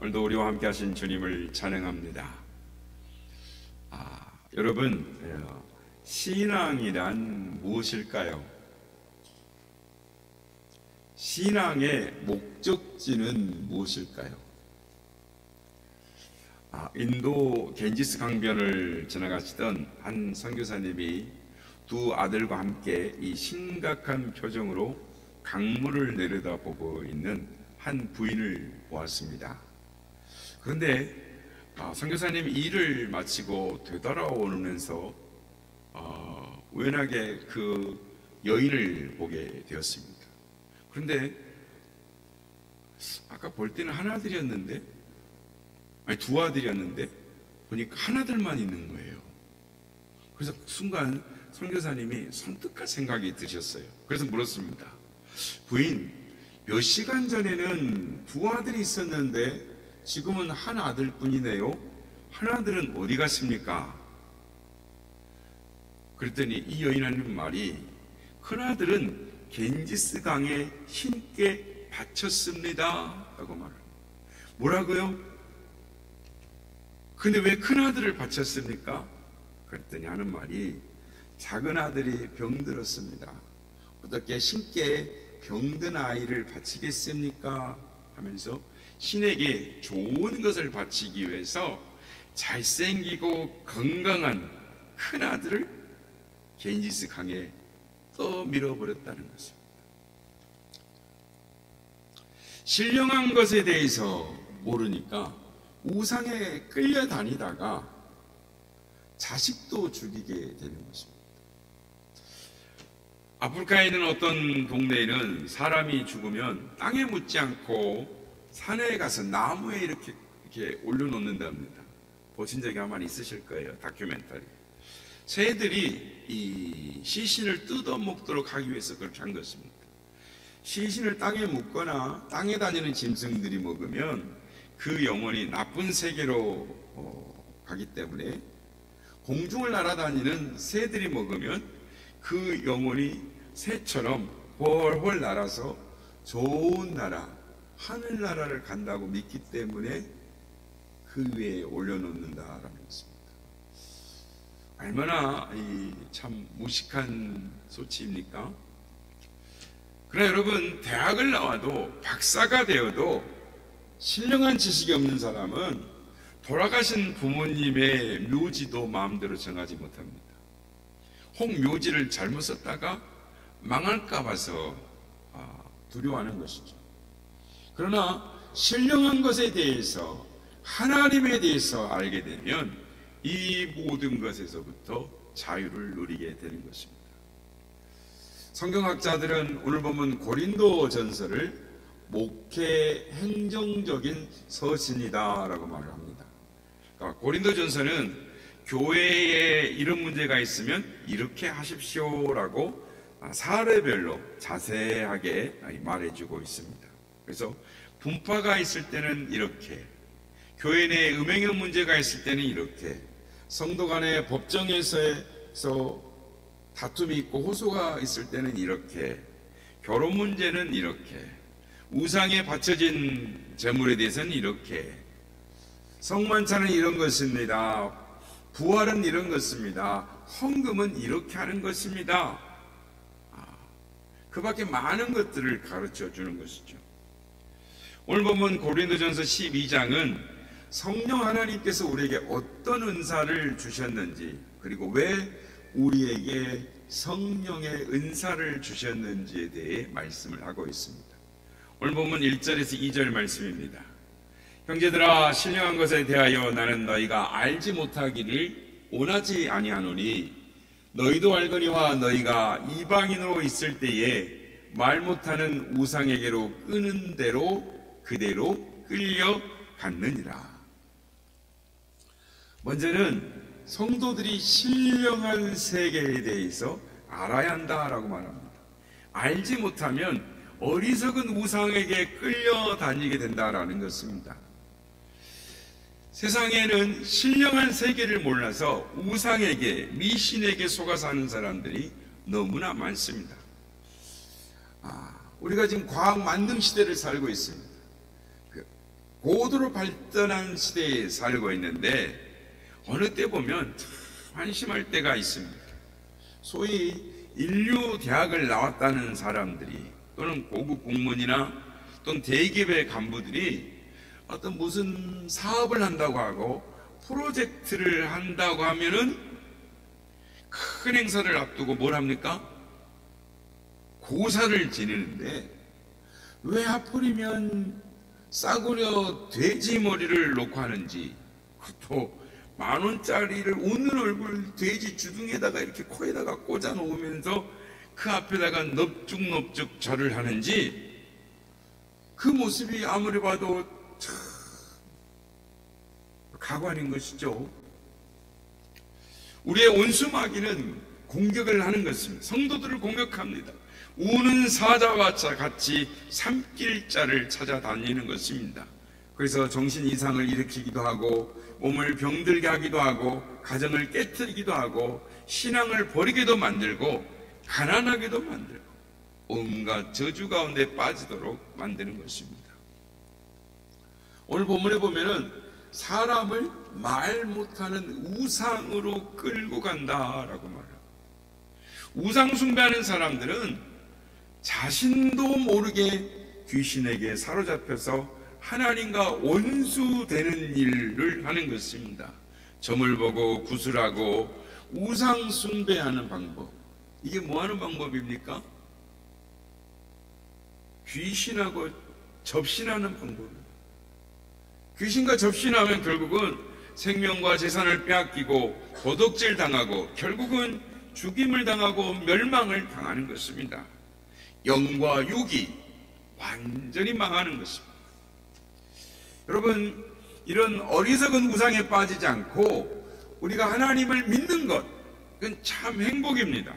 오늘도 우리와 함께 하신 주님을 찬양합니다. 여러분, 신앙이란 무엇일까요? 신앙의 목적지는 무엇일까요? 인도 겐지스 강변을 지나가시던 한 선교사님이 두 아들과 함께 이 심각한 표정으로 강물을 내려다보고 있는 한 부인을 보았습니다. 그런데 선교사님이 일을 마치고 되돌아오면서 우연하게 그 여인을 보게 되었습니다. 그런데 아까 볼 때는 한 아들이었는데, 아니 두 아들이었는데 보니까 하나들만 있는 거예요. 그래서 순간 선교사님이 섬뜩한 생각이 드셨어요. 그래서 물었습니다. 부인, 몇 시간 전에는 두 아들이 있었는데 지금은 한 아들뿐이네요. 한 아들은 어디 갔습니까? 그랬더니 이 여인 하는 말이, 큰 아들은 겐지스 강에 신께 바쳤습니다 라고 말을. 뭐라고요? 근데 왜 큰 아들을 바쳤습니까? 그랬더니 하는 말이, 작은 아들이 병들었습니다. 어떻게 신께 병든 아이를 바치겠습니까? 하면서 신에게 좋은 것을 바치기 위해서 잘생기고 건강한 큰 아들을 겐지스 강에 떠밀어버렸다는 것입니다. 신령한 것에 대해서 모르니까 우상에 끌려다니다가 자식도 죽이게 되는 것입니다. 아프리카에 있는 어떤 동네에는 사람이 죽으면 땅에 묻지 않고 산에 가서 나무에 이렇게 올려놓는답니다. 보신 적이 아마 있으실 거예요. 다큐멘터리. 새들이 이 시신을 뜯어먹도록 하기 위해서 그렇게 한 것입니다. 시신을 땅에 묻거나 땅에 다니는 짐승들이 먹으면 그 영혼이 나쁜 세계로 가기 때문에, 공중을 날아다니는 새들이 먹으면 그 영혼이 새처럼 훨훨 날아서 좋은 나라, 하늘나라를 간다고 믿기 때문에 그 위에 올려놓는다라는 것입니다. 얼마나 참 무식한 소치입니까? 그러나 여러분, 대학을 나와도 박사가 되어도 신령한 지식이 없는 사람은 돌아가신 부모님의 묘지도 마음대로 정하지 못합니다. 혹 묘지를 잘못 썼다가 망할까 봐서 두려워하는 것이죠. 그러나 신령한 것에 대해서, 하나님에 대해서 알게 되면 이 모든 것에서부터 자유를 누리게 되는 것입니다. 성경학자들은 오늘 보면 고린도 전서를 목회 행정적인 서신이다 라고 말을 합니다. 그러니까 고린도 전서는 교회에 이런 문제가 있으면 이렇게 하십시오 라고 사례별로 자세하게 말해주고 있습니다. 그래서 분파가 있을 때는 이렇게, 교회 내에 음행의 문제가 있을 때는 이렇게, 성도 간의 법정에서 다툼이 있고 호소가 있을 때는 이렇게, 결혼 문제는 이렇게, 우상에 바쳐진 재물에 대해서는 이렇게, 성만찬은 이런 것입니다, 부활은 이런 것입니다, 헌금은 이렇게 하는 것입니다. 그 밖에 많은 것들을 가르쳐 주는 것이죠. 오늘 보면 고린도전서 12장은 성령 하나님께서 우리에게 어떤 은사를 주셨는지, 그리고 왜 우리에게 성령의 은사를 주셨는지에 대해 말씀을 하고 있습니다. 오늘 보면 1절에서 2절 말씀입니다. 형제들아, 신령한 것에 대하여 나는 너희가 알지 못하기를 원하지 아니하노니, 너희도 알거니와 너희가 이방인으로 있을 때에 말 못하는 우상에게로 끄는 대로 그대로 끌려갔느니라. 먼저는 성도들이 신령한 세계에 대해서 알아야 한다라고 말합니다. 알지 못하면 어리석은 우상에게 끌려다니게 된다라는 것입니다. 세상에는 신령한 세계를 몰라서 우상에게, 미신에게 속아 사는 사람들이 너무나 많습니다. 우리가 지금 과학 만능 시대를 살고 있습니다. 고도로 발전한 시대에 살고 있는데 어느 때 보면 참 한심할 때가 있습니다. 소위 인류 대학을 나왔다는 사람들이 또는 고급 공무원이나 또는 대기업의 간부들이 어떤 무슨 사업을 한다고 하고 프로젝트를 한다고 하면은 큰 행사를 앞두고 뭘 합니까? 고사를 지내는데 왜 하필이면 싸구려 돼지 머리를 놓고 하는지, 또 10,000원짜리를 웃는 얼굴 돼지 주둥에다가 이렇게 코에다가 꽂아 놓으면서 그 앞에다가 넙죽넙죽 절을 하는지, 그 모습이 아무리 봐도 참 가관인 것이죠. 우리의 온수마귀는 공격을 하는 것입니다. 성도들을 공격합니다. 우는 사자와 같이 삼킬자를 찾아다니는 것입니다. 그래서 정신 이상을 일으키기도 하고 몸을 병들게 하기도 하고 가정을 깨뜨리기도 하고 신앙을 버리게도 만들고 가난하게도 만들고 온갖 저주 가운데 빠지도록 만드는 것입니다. 오늘 본문에 보면은 사람을 말 못하는 우상으로 끌고 간다라고 말합니다. 우상 숭배하는 사람들은 자신도 모르게 귀신에게 사로잡혀서 하나님과 원수되는 일을 하는 것입니다. 점을 보고 구슬하고 우상 숭배하는 방법, 이게 뭐 하는 방법입니까? 귀신하고 접신하는 방법입니다. 귀신과 접신하면 결국은 생명과 재산을 빼앗기고 도둑질 당하고 결국은 죽임을 당하고 멸망을 당하는 것입니다. 영과 육이 완전히 망하는 것입니다. 여러분, 이런 어리석은 우상에 빠지지 않고 우리가 하나님을 믿는 것, 그건 참 행복입니다.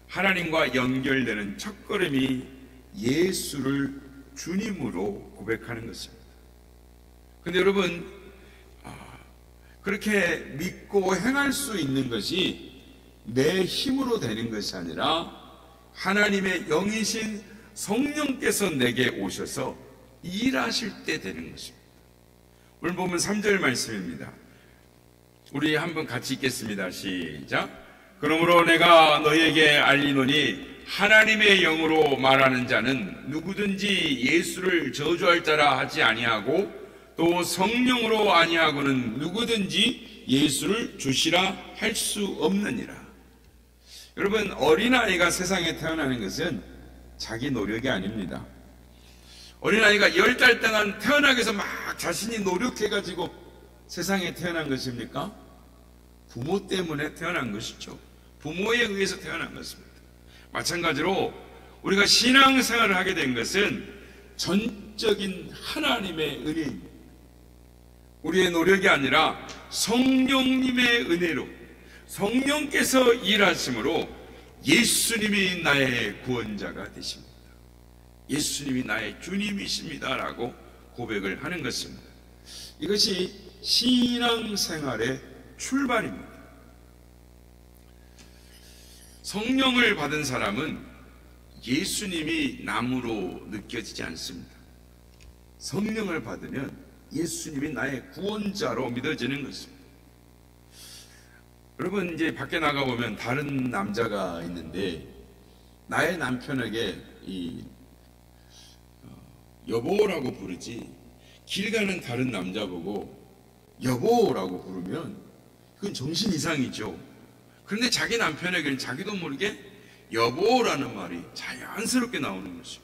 하나님과 연결되는 첫걸음이 예수를 주님으로 고백하는 것입니다. 근데 여러분, 그렇게 믿고 행할 수 있는 것이 내 힘으로 되는 것이 아니라 하나님의 영이신 성령께서 내게 오셔서 일하실 때 되는 것입니다. 오늘 보면 3절 말씀입니다. 우리 한번 같이 읽겠습니다. 시작. 그러므로 내가 너희에게 알리노니 하나님의 영으로 말하는 자는 누구든지 예수를 저주할 자라 하지 아니하고 또 성령으로 아니하고는 누구든지 예수를 주시라 할 수 없느니라. 여러분, 어린아이가 세상에 태어나는 것은 자기 노력이 아닙니다. 어린아이가 10달 동안 태어나기 위해서 막 자신이 노력해가지고 세상에 태어난 것입니까? 부모 때문에 태어난 것이죠. 부모에 의해서 태어난 것입니다. 마찬가지로 우리가 신앙생활을 하게 된 것은 전적인 하나님의 은혜입니다. 우리의 노력이 아니라 성령님의 은혜로, 성령께서 일하심으로 예수님이 나의 구원자가 되십니다. 예수님이 나의 주님이십니다라고 고백을 하는 것입니다. 이것이 신앙생활의 출발입니다. 성령을 받은 사람은 예수님이 남으로 느껴지지 않습니다. 성령을 받으면 예수님이 나의 구원자로 믿어지는 것입니다. 여러분, 이제 밖에 나가보면 다른 남자가 있는데 나의 남편에게 여보라고 부르지, 길 가는 다른 남자 보고 여보라고 부르면 그건 정신 이상이죠. 그런데 자기 남편에게는 자기도 모르게 여보라는 말이 자연스럽게 나오는 것이죠.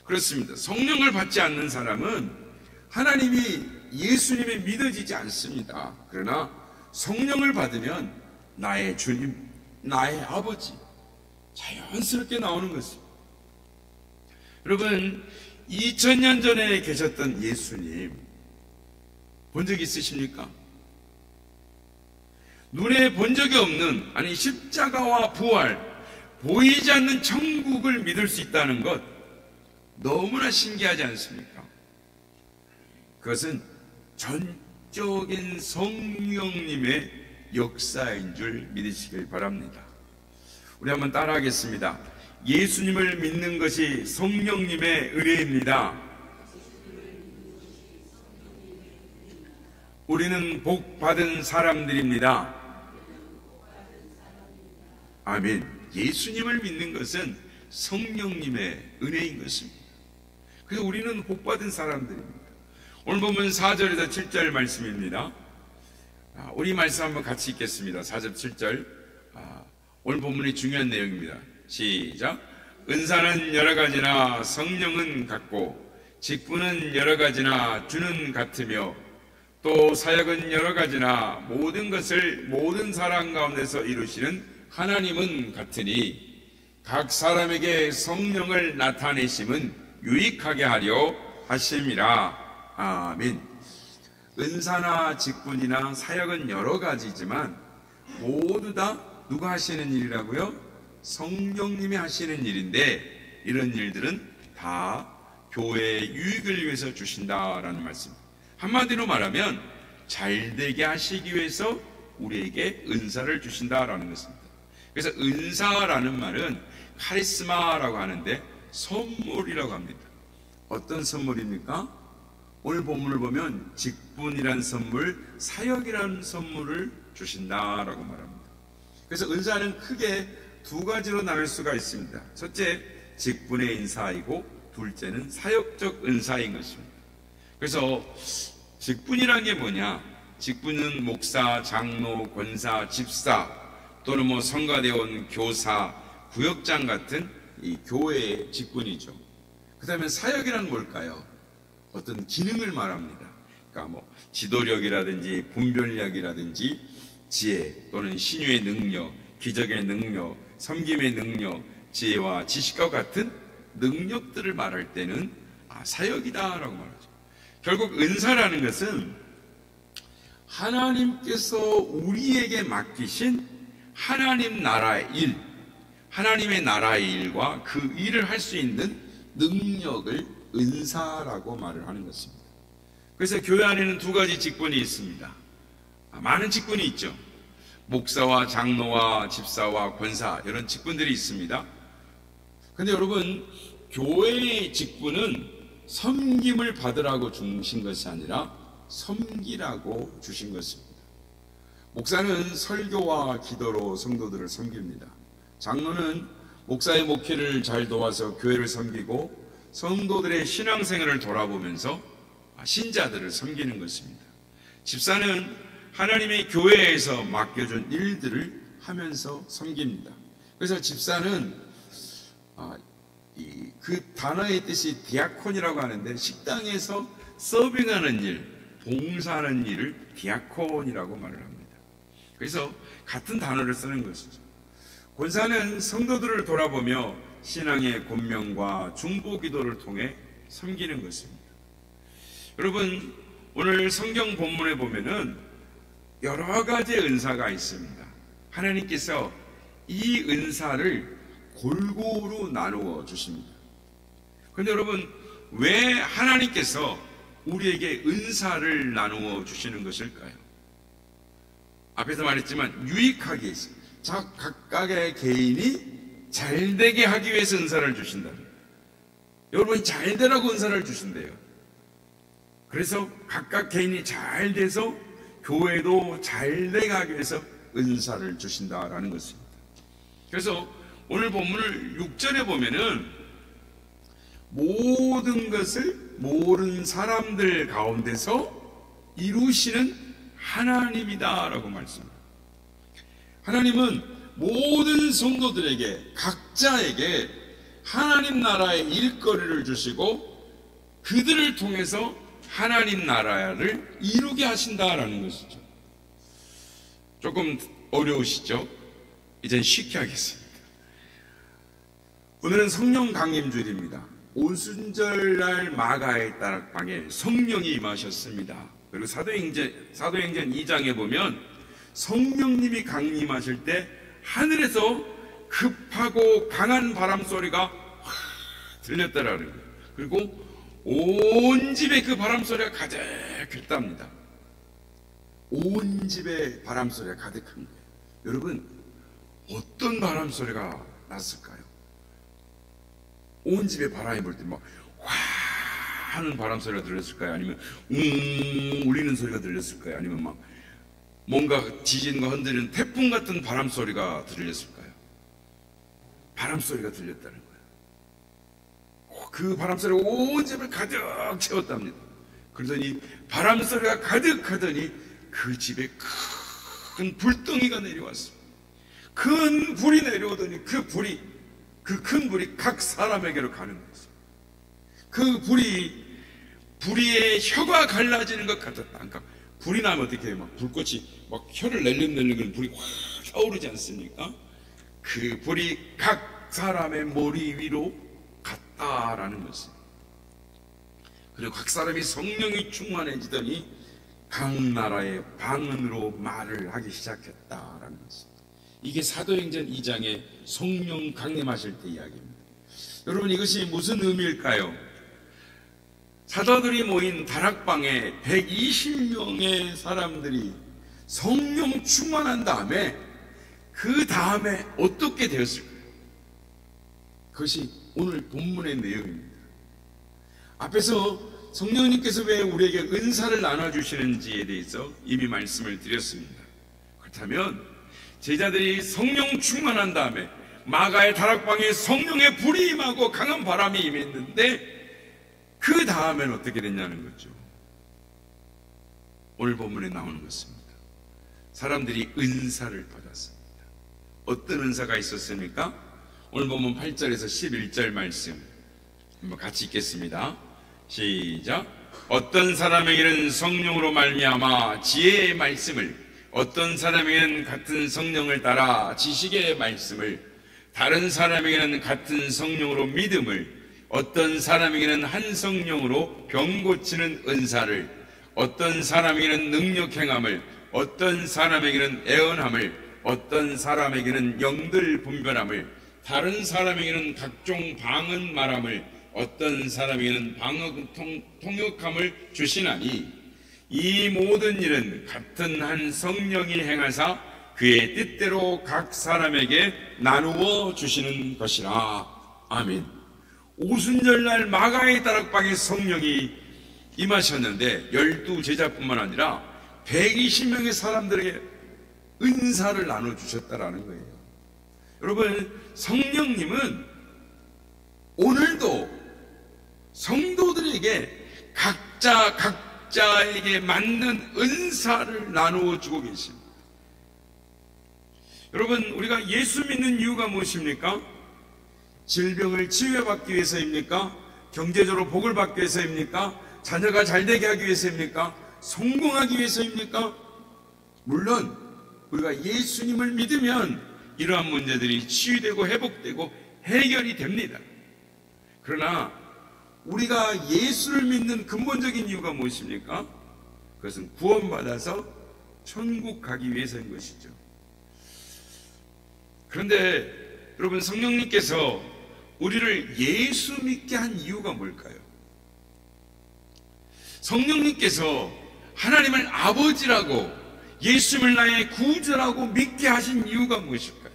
그렇습니다. 성령을 받지 않는 사람은 하나님이, 예수님이 믿어지지 않습니다. 그러나 성령을 받으면 나의 주님, 나의 아버지, 자연스럽게 나오는 것입니다. 여러분, 2000년 전에 계셨던 예수님 본 적 있으십니까? 눈에 본 적이 없는, 아니 십자가와 부활, 보이지 않는 천국을 믿을 수 있다는 것 너무나 신기하지 않습니까? 그것은 전적인 성령님의 역사인 줄 믿으시길 바랍니다. 우리 한번 따라하겠습니다. 예수님을 믿는 것이 성령님의 은혜입니다. 우리는 복 받은 사람들입니다. 아멘. 예수님을 믿는 것은 성령님의 은혜인 것입니다. 그래서 우리는 복 받은 사람들입니다. 오늘 보면 4절에서 7절 말씀입니다. 우리 말씀 한번 같이 읽겠습니다. 4절 7절. 오늘 본문의 중요한 내용입니다. 시작. 은사는 여러 가지나 성령은 같고 직분은 여러 가지나 주는 같으며 또 사역은 여러 가지나 모든 것을 모든 사람 가운데서 이루시는 하나님은 같으니 각 사람에게 성령을 나타내심은 유익하게 하려 하심이라. 아멘. 은사나 직분이나 사역은 여러 가지지만 모두 다 누가 하시는 일이라고요? 성령님이 하시는 일인데 이런 일들은 다 교회의 유익을 위해서 주신다라는 말씀입니다. 한마디로 말하면 잘되게 하시기 위해서 우리에게 은사를 주신다라는 것입니다. 그래서 은사라는 말은 카리스마라고 하는데 선물이라고 합니다. 어떤 선물입니까? 오늘 본문을 보면 직분이란 선물, 사역이라는 선물을 주신다라고 말합니다. 그래서 은사는 크게 두 가지로 나눌 수가 있습니다. 첫째, 직분의 은사이고 둘째는 사역적 은사인 것입니다. 그래서 직분이란 게 뭐냐? 직분은 목사, 장로, 권사, 집사 또는 성가대원, 교사, 구역장 같은 이 교회의 직분이죠. 그 다음에 사역이란 뭘까요? 어떤 기능을 말합니다. 그러니까 지도력이라든지 분별력이라든지 지혜 또는 신유의 능력, 기적의 능력, 섬김의 능력, 지혜와 지식과 같은 능력들을 말할 때는 사역이다라고 말하죠. 결국 은사라는 것은 하나님께서 우리에게 맡기신 하나님 나라의 일, 하나님의 나라의 일과 그 일을 할 수 있는 능력을 은사라고 말을 하는 것입니다. 그래서 교회 안에는 두 가지 직분이 있습니다. 많은 직분이 있죠. 목사와 장로와 집사와 권사 이런 직분들이 있습니다. 근데 여러분, 교회의 직분은 섬김을 받으라고 주신 것이 아니라 섬기라고 주신 것입니다. 목사는 설교와 기도로 성도들을 섬깁니다. 장로는 목사의 목회를 잘 도와서 교회를 섬기고 성도들의 신앙생활을 돌아보면서 신자들을 섬기는 것입니다. 집사는 하나님의 교회에서 맡겨준 일들을 하면서 섬깁니다. 그래서 집사는 그 단어의 뜻이 디아콘이라고 하는데 식당에서 서빙하는 일, 봉사하는 일을 디아콘이라고 말을 합니다. 그래서 같은 단어를 쓰는 것이죠. 권사는 성도들을 돌아보며 신앙의 권면과 중보 기도를 통해 섬기는 것입니다. 여러분, 오늘 성경 본문에 보면은 여러 가지의 은사가 있습니다. 하나님께서 이 은사를 골고루 나누어 주십니다. 그런데 여러분, 왜 하나님께서 우리에게 은사를 나누어 주시는 것일까요? 앞에서 말했지만 유익하게 있습니다. 각각의 개인이 잘되게 하기 위해서 은사를 주신다. 여러분이 잘되라고 은사를 주신대요. 그래서 각각 개인이 잘 돼서 교회도 잘되게 하기 위해서 은사를 주신다라는 것입니다. 그래서 오늘 본문을 6절에 보면은 모든 것을 모든 사람들 가운데서 이루시는 하나님이다라고 말씀합니다. 하나님은 모든 성도들에게 각자에게 하나님 나라의 일거리를 주시고 그들을 통해서 하나님 나라를 이루게 하신다라는 것이죠. 조금 어려우시죠? 이젠 쉽게 하겠습니다. 오늘은 성령 강림주일입니다. 오순절날 마가의 다락방에 성령이 임하셨습니다. 그리고 사도행전 2장에 보면 성령님이 강림하실 때 하늘에서 급하고 강한 바람 소리가 들렸다라는 거예요. 그리고 온 집에 그 바람 소리가 가득했답니다. 온 집에 바람 소리가 가득한 거예요. 여러분, 어떤 바람 소리가 났을까요? 온 집에 바람이 불 때 막 와 하는 바람 소리가 들렸을까요? 아니면 울리는 소리가 들렸을까요? 아니면 막 뭔가 지진과 흔들리는 태풍 같은 바람 소리가 들렸을까요? 바람 소리가 들렸다는 거예요. 그 바람 소리가 온 집을 가득 채웠답니다. 그러더니 바람 소리가 가득하더니 그 집에 큰 불덩이가 내려왔습니다. 큰 불이 내려오더니 그 큰 불이 각 사람에게로 가는 것입니다. 그 불이의 혀가 갈라지는 것 같았다. 그러니까 불이 나면 어떻게 해요? 막 불꽃이 막 혀를 낼름낼름 불이 확 타오르지 않습니까? 그 불이 각 사람의 머리 위로 갔다라는 것입니다. 그리고 각 사람이 성령이 충만해지더니 각 나라의 방언으로 말을 하기 시작했다라는 것입니다. 이게 사도행전 2장의 성령 강림하실 때 이야기입니다. 여러분, 이것이 무슨 의미일까요? 사도들이 모인 다락방에 120명의 사람들이 성령 충만한 다음에 그 다음에 어떻게 되었을까요? 그것이 오늘 본문의 내용입니다. 앞에서 성령님께서 왜 우리에게 은사를 나눠주시는지에 대해서 이미 말씀을 드렸습니다. 그렇다면 제자들이 성령 충만한 다음에 마가의 다락방에 성령의 불이 임하고 강한 바람이 임했는데 그 다음엔 어떻게 됐냐는 거죠. 오늘 본문에 나오는 것입니다. 사람들이 은사를 받았습니다. 어떤 은사가 있었습니까? 오늘 본문 8절에서 11절 말씀 한번 같이 읽겠습니다. 시작. 어떤 사람에게는 성령으로 말미암아 지혜의 말씀을, 어떤 사람에게는 같은 성령을 따라 지식의 말씀을, 다른 사람에게는 같은 성령으로 믿음을, 어떤 사람에게는 한 성령으로 병 고치는 은사를, 어떤 사람에게는 능력 행함을, 어떤 사람에게는 애언함을, 어떤 사람에게는 영들 분별함을, 다른 사람에게는 각종 방언 말함을, 어떤 사람에게는 통역함을 주시나니 이 모든 일은 같은 한 성령이 행하사 그의 뜻대로 각 사람에게 나누어 주시는 것이라. 아멘. 오순절날 마가의 다락방에 성령이 임하셨는데 12 제자뿐만 아니라 120명의 사람들에게 은사를 나눠주셨다라는 거예요. 여러분, 성령님은 오늘도 성도들에게 각자에게 맞는 은사를 나누어 주고 계십니다. 여러분, 우리가 예수 믿는 이유가 무엇입니까? 질병을 치유받기 위해서입니까? 경제적으로 복을 받기 위해서입니까? 자녀가 잘되게 하기 위해서입니까? 성공하기 위해서입니까? 물론 우리가 예수님을 믿으면 이러한 문제들이 치유되고 회복되고 해결이 됩니다. 그러나 우리가 예수를 믿는 근본적인 이유가 무엇입니까? 그것은 구원받아서 천국 가기 위해서인 것이죠. 그런데 여러분, 성령님께서 우리를 예수 믿게 한 이유가 뭘까요? 성령님께서 하나님을 아버지라고 예수님을 나의 구주라고 믿게 하신 이유가 무엇일까요?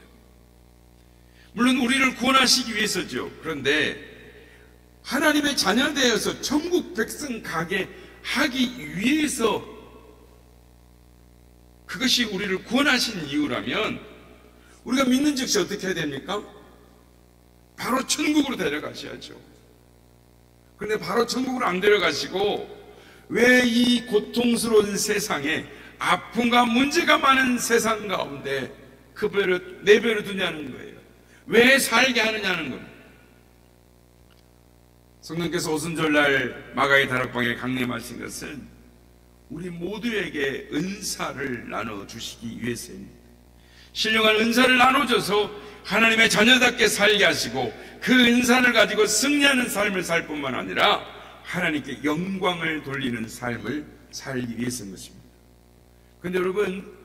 물론 우리를 구원하시기 위해서죠. 그런데 하나님의 자녀 되어서 천국 백성 가게 하기 위해서, 그것이 우리를 구원하신 이유라면 우리가 믿는 즉시 어떻게 해야 됩니까? 바로 천국으로 데려가셔야죠. 그런데 바로 천국으로 안 데려가시고 왜 이 고통스러운 세상에, 아픔과 문제가 많은 세상 가운데 그 배를 내버려 두냐는 거예요. 왜 살게 하느냐는 겁니다. 성령께서 오순절날 마가의 다락방에 강림하신 것은 우리 모두에게 은사를 나눠주시기 위해서입니다. 신령한 은사를 나눠줘서 하나님의 자녀답게 살게 하시고 그 은사를 가지고 승리하는 삶을 살 뿐만 아니라 하나님께 영광을 돌리는 삶을 살기 위해서인 것입니다. 그런데 여러분,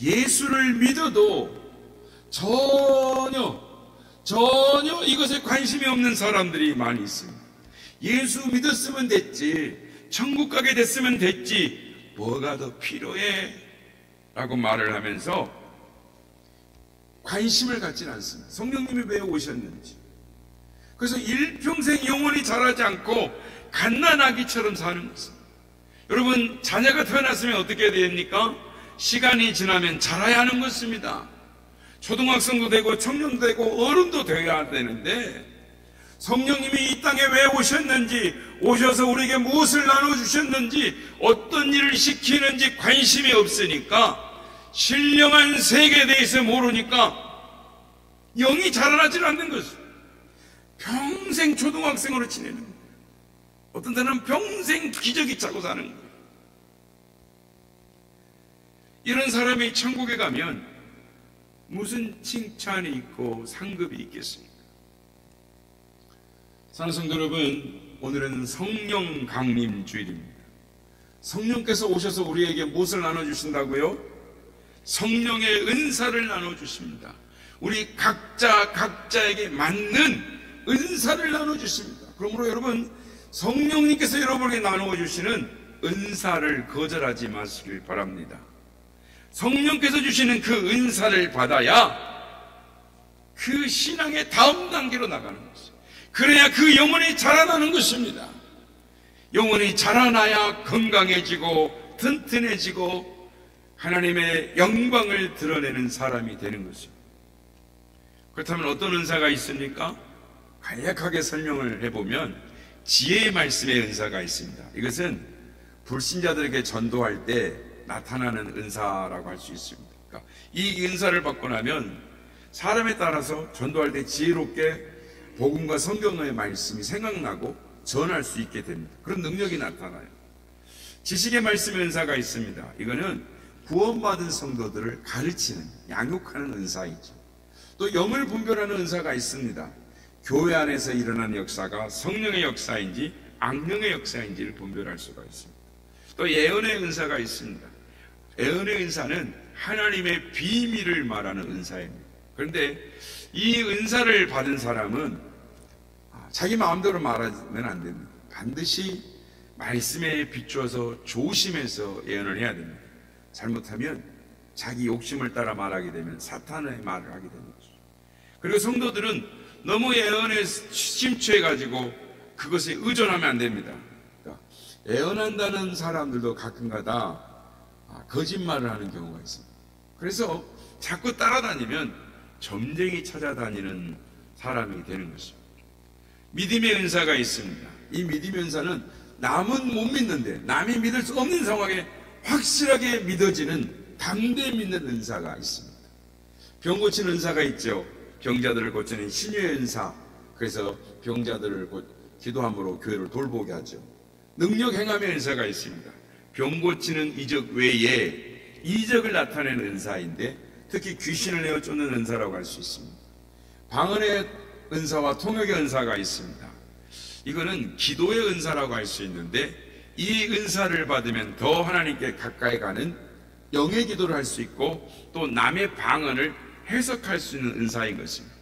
예수를 믿어도 전혀 이것에 관심이 없는 사람들이 많이 있습니다. 예수 믿었으면 됐지, 천국 가게 됐으면 됐지, 뭐가 더 필요해? 라고 말을 하면서 관심을 갖지는 않습니다. 성령님이 왜 오셨는지. 그래서 일평생 영원히 자라지 않고 갓난아기처럼 사는 것입니다. 여러분, 자녀가 태어났으면 어떻게 됩니까? 시간이 지나면 자라야 하는 것입니다. 초등학생도 되고 청년도 되고 어른도 되어야 되는데, 성령님이 이 땅에 왜 오셨는지, 오셔서 우리에게 무엇을 나눠주셨는지, 어떤 일을 시키는지 관심이 없으니까, 신령한 세계에 대해서 모르니까 영이 자라나질 않는 것입니다. 평생 초등학생으로 지내는 거예요. 어떤 때는 평생 기저귀 차고 사는 거예요. 이런 사람이 천국에 가면 무슨 칭찬이 있고 상급이 있겠습니까? 사랑하는 성도 여러분, 오늘은 성령 강림 주일입니다. 성령께서 오셔서 우리에게 무엇을 나눠주신다고요? 성령의 은사를 나눠주십니다. 우리 각자에게 맞는 은사를 나눠주십니다. 그러므로 여러분, 성령님께서 여러분에게 나누어주시는 은사를 거절하지 마시길 바랍니다. 성령께서 주시는 그 은사를 받아야 그 신앙의 다음 단계로 나가는 것입니다. 그래야 그 영혼이 자라나는 것입니다. 영혼이 자라나야 건강해지고 튼튼해지고 하나님의 영광을 드러내는 사람이 되는 것입니다. 그렇다면 어떤 은사가 있습니까? 간략하게 설명을 해보면 지혜의 말씀의 은사가 있습니다. 이것은 불신자들에게 전도할 때 나타나는 은사라고 할 수 있습니다. 그러니까 이 은사를 받고 나면 사람에 따라서 전도할 때 지혜롭게 복음과 성경의 말씀이 생각나고 전할 수 있게 됩니다. 그런 능력이 나타나요. 지식의 말씀의 은사가 있습니다. 이거는 구원받은 성도들을 가르치는, 양육하는 은사이죠. 또 영을 분별하는 은사가 있습니다. 교회 안에서 일어나는 역사가 성령의 역사인지 악령의 역사인지를 분별할 수가 있습니다. 또 예언의 은사가 있습니다. 예언의 은사는 하나님의 비밀을 말하는 은사입니다. 그런데 이 은사를 받은 사람은 자기 마음대로 말하면 안 됩니다. 반드시 말씀에 비추어서 조심해서 예언을 해야 됩니다. 잘못하면 자기 욕심을 따라 말하게 되면 사탄의 말을 하게 되는 거죠. 그리고 성도들은 너무 예언에 심취해가지고 그것에 의존하면 안 됩니다. 그러니까 예언한다는 사람들도 가끔가다 거짓말을 하는 경우가 있습니다. 그래서 자꾸 따라다니면 점쟁이 찾아다니는 사람이 되는 것입니다. 믿음의 은사가 있습니다. 이 믿음의 은사는 남은 못 믿는데 남이 믿을 수 없는 상황에 확실하게 믿어지는 담대 믿는 은사가 있습니다. 병 고치는 은사가 있죠. 병자들을 고치는 신유의 은사. 그래서 병자들을 기도함으로 교회를 돌보게 하죠. 능력 행함의 은사가 있습니다. 병 고치는 이적 외에 이적을 나타내는 은사인데 특히 귀신을 내어 쫓는 은사라고 할 수 있습니다. 방언의 은사와 통역의 은사가 있습니다. 이거는 기도의 은사라고 할 수 있는데 이 은사를 받으면 더 하나님께 가까이 가는 영의 기도를 할 수 있고 또 남의 방언을 해석할 수 있는 은사인 것입니다.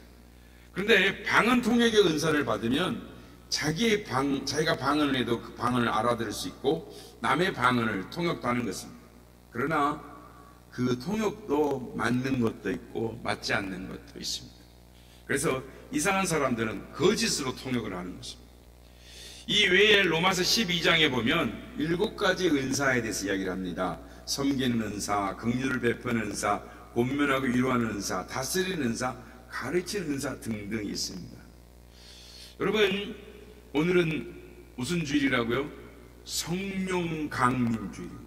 그런데 방언 통역의 은사를 받으면 자기가 방언을 해도 그 방언을 알아들을 수 있고 남의 방언을 통역도 하는 것입니다. 그러나 그 통역도 맞는 것도 있고 맞지 않는 것도 있습니다. 그래서 이상한 사람들은 거짓으로 통역을 하는 것입니다. 이 외에 로마서 12장에 보면 7가지 은사에 대해서 이야기를 합니다. 섬기는 은사, 긍휼을 베푸는 은사, 권면하고 위로하는 은사, 다스리는 은사, 가르치는 은사 등등이 있습니다. 여러분, 오늘은 무슨 주일이라고요? 성령 강림 주일입니다.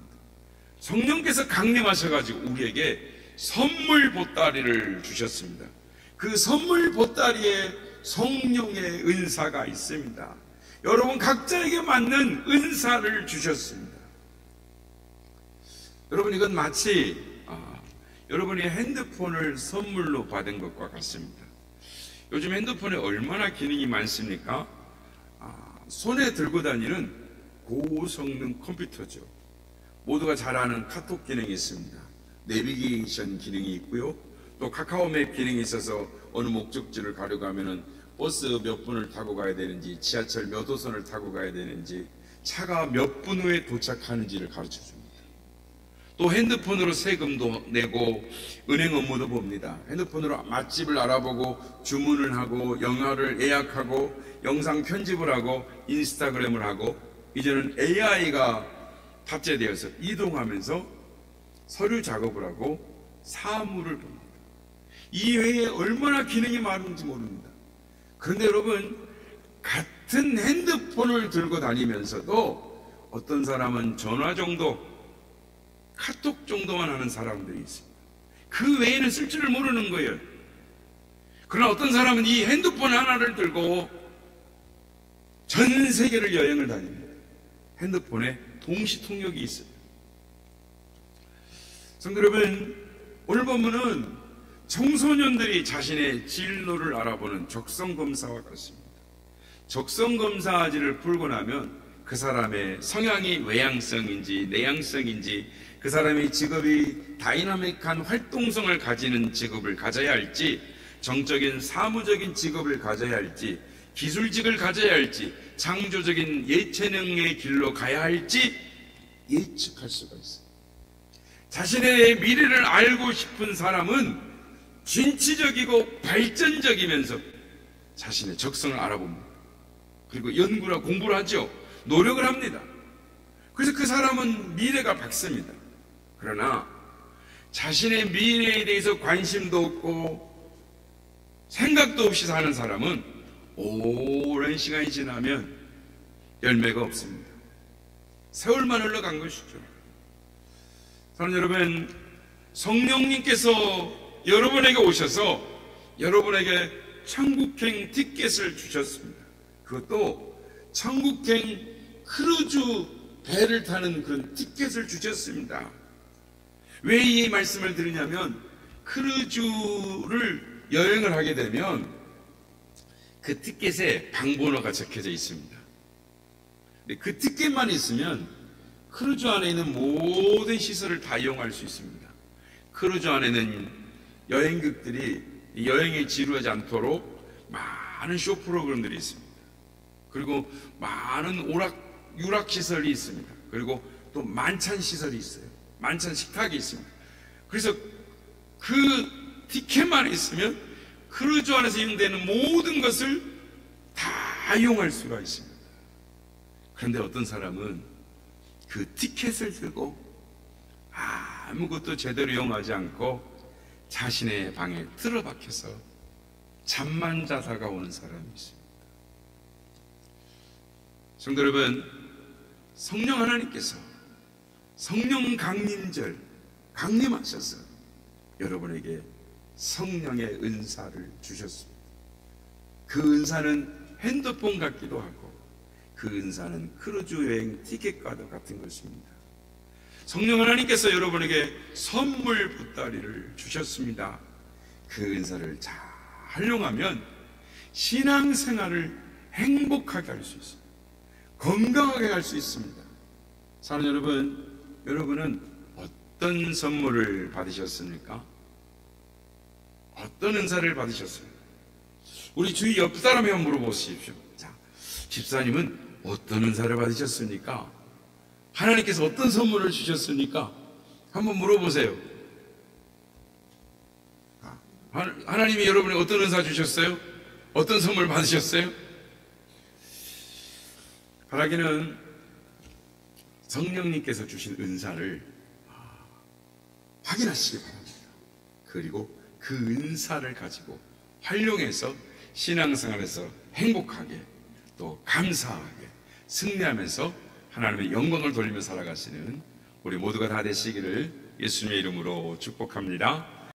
성령께서 강림하셔가지고 우리에게 선물 보따리를 주셨습니다. 그 선물 보따리에 성령의 은사가 있습니다. 여러분 각자에게 맞는 은사를 주셨습니다. 여러분, 이건 마치 여러분이 핸드폰을 선물로 받은 것과 같습니다. 요즘 핸드폰에 얼마나 기능이 많습니까? 손에 들고 다니는 고성능 컴퓨터죠. 모두가 잘 아는 카톡 기능이 있습니다. 내비게이션 기능이 있고요. 또 카카오맵 기능이 있어서 어느 목적지를 가려고 하면은 버스 몇 분을 타고 가야 되는지, 지하철 몇 호선을 타고 가야 되는지, 차가 몇 분 후에 도착하는지를 가르쳐 줍니다. 또 핸드폰으로 세금도 내고 은행 업무도 봅니다. 핸드폰으로 맛집을 알아보고 주문을 하고 영화를 예약하고 영상 편집을 하고 인스타그램을 하고 이제는 AI가 탑재되어서 이동하면서 서류 작업을 하고 사물을 봅니다. 이 외에 얼마나 기능이 많은지 모릅니다. 그런데 여러분, 같은 핸드폰을 들고 다니면서도 어떤 사람은 전화 정도, 카톡 정도만 하는 사람들이 있습니다. 그 외에는 쓸 줄을 모르는 거예요. 그러나 어떤 사람은 이 핸드폰 하나를 들고 전 세계를 여행을 다닙니다. 핸드폰에 동시 통역이 있어요. 성도 여러분, 오늘 본문은 청소년들이 자신의 진로를 알아보는 적성검사와 같습니다. 적성검사지를 풀고 나면 그 사람의 성향이 외향성인지 내향성인지, 그 사람의 직업이 다이나믹한 활동성을 가지는 직업을 가져야 할지, 정적인 사무적인 직업을 가져야 할지, 기술직을 가져야 할지, 창조적인 예체능의 길로 가야 할지 예측할 수가 있어요. 자신의 미래를 알고 싶은 사람은 진취적이고 발전적이면서 자신의 적성을 알아봅니다. 그리고 연구나 공부를 하죠. 노력을 합니다. 그래서 그 사람은 미래가 밝습니다. 그러나 자신의 미래에 대해서 관심도 없고 생각도 없이 사는 사람은 오랜 시간이 지나면 열매가 없습니다. 세월만 흘러간 것이죠. 사랑하는 여러분, 성령님께서 여러분에게 오셔서 여러분에게 천국행 티켓을 주셨습니다. 그것도 천국행 크루즈 배를 타는 그런 티켓을 주셨습니다. 왜 이 말씀을 드리냐면, 크루즈를 여행을 하게 되면 그 티켓에 방번호가 적혀져 있습니다. 근데 그 티켓만 있으면 크루즈 안에 있는 모든 시설을 다 이용할 수 있습니다. 크루즈 안에는 여행객들이 여행에 지루하지 않도록 많은 쇼 프로그램들이 있습니다. 그리고 많은 유락시설이 있습니다. 그리고 또 만찬 시설이 있어요. 만찬 식탁이 있습니다. 그래서 그 티켓만 있으면 크루즈 안에서 이용되는 모든 것을 다 이용할 수가 있습니다. 그런데 어떤 사람은 그 티켓을 들고 아무것도 제대로 이용하지 않고 자신의 방에 틀어박혀서 잠만 자다가 오는 사람이 있습니다. 성도 여러분, 성령 하나님께서 성령 강림절 강림하셔서 여러분에게 성령의 은사를 주셨습니다. 그 은사는 핸드폰 같기도 하고 그 은사는 크루즈 여행 티켓과도 같은 것입니다. 성령 하나님께서 여러분에게 선물 보따리를 주셨습니다. 그 은사를 잘 활용하면 신앙생활을 행복하게 할 수 있습니다. 건강하게 할 수 있습니다. 사랑하는 여러분, 여러분은 어떤 선물을 받으셨습니까? 어떤 은사를 받으셨습니까? 우리 주위 옆 사람에 한번 물어보십시오. 자, 집사님은 어떤 은사를 받으셨습니까? 하나님께서 어떤 선물을 주셨습니까? 한번 물어보세요. 하나님이 여러분에게 어떤 은사 주셨어요? 어떤 선물 받으셨어요? 바라기는 성령님께서 주신 은사를 확인하시기 바랍니다. 그리고 그 은사를 가지고 활용해서 신앙생활에서 행복하게 또 감사하게 승리하면서 하나님의 영광을 돌리며 살아가시는 우리 모두가 다 되시기를 예수님의 이름으로 축복합니다.